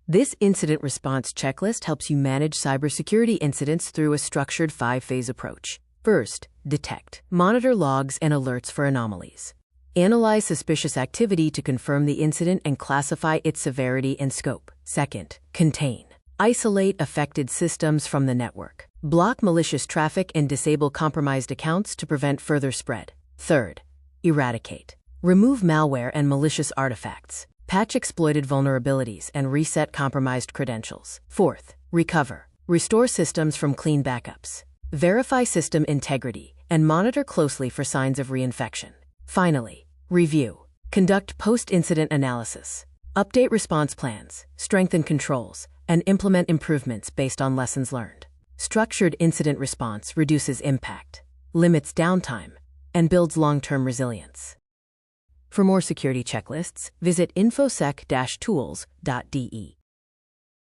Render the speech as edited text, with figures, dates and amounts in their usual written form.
This incident response checklist helps you manage cybersecurity incidents through a structured 5-phase approach. First, detect. Monitor logs and alerts for anomalies. Analyze suspicious activity to confirm the incident and classify its severity and scope. Second, contain. Isolate affected systems from the network. Block malicious traffic and disable compromised accounts to prevent further spread. Third, eradicate. Remove malware and malicious artifacts. Patch exploited vulnerabilities and reset compromised credentials. Fourth, recover. Restore systems from clean backups. Verify system integrity and monitor closely for signs of reinfection. Finally, review. Conduct post-incident analysis. Update response plans, strengthen controls, and implement improvements based on lessons learned. Structured incident response reduces impact, limits downtime, and builds long-term resilience. For more security checklists, visit infosec-tools.de.